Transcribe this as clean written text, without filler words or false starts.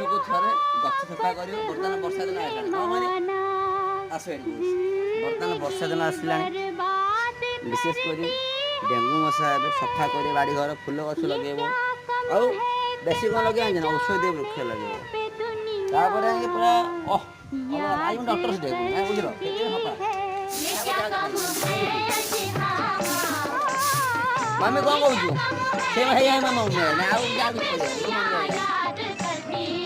ବର୍ଷକୁ ଥରେ ଗଛ ସଫା କରିବ। ବର୍ତ୍ତମାନ ବର୍ଷା ଦିନ ଆସିଲାଣି ହଁ ମାନେ ଆସ ଏଠି ବର୍ତ୍ତମାନ ବର୍ଷା ଦିନ ଆସିଲାଣି ବିଶେଷ କରି ଡେଙ୍ଗୁ ମଶା ଏବେ ସଫା କରି ବାଡ଼ି ଘର ଫୁଲ ଗଛ ଲଗେଇବ ଆଉ ବେଶୀ କ'ଣ ଲଗେଇବା ଜାଣିଛ ନା ଔଷଧୀୟ ବୃକ୍ଷ ଲଗେଇବ ତାପରେ ପୁରା ଆଇ ଡକ୍ଟର ସେଠି ବୁଝିଲ ମାମି କ'ଣ କହୁଛୁ ସେ ଭାଇ ମାମା ଆଉ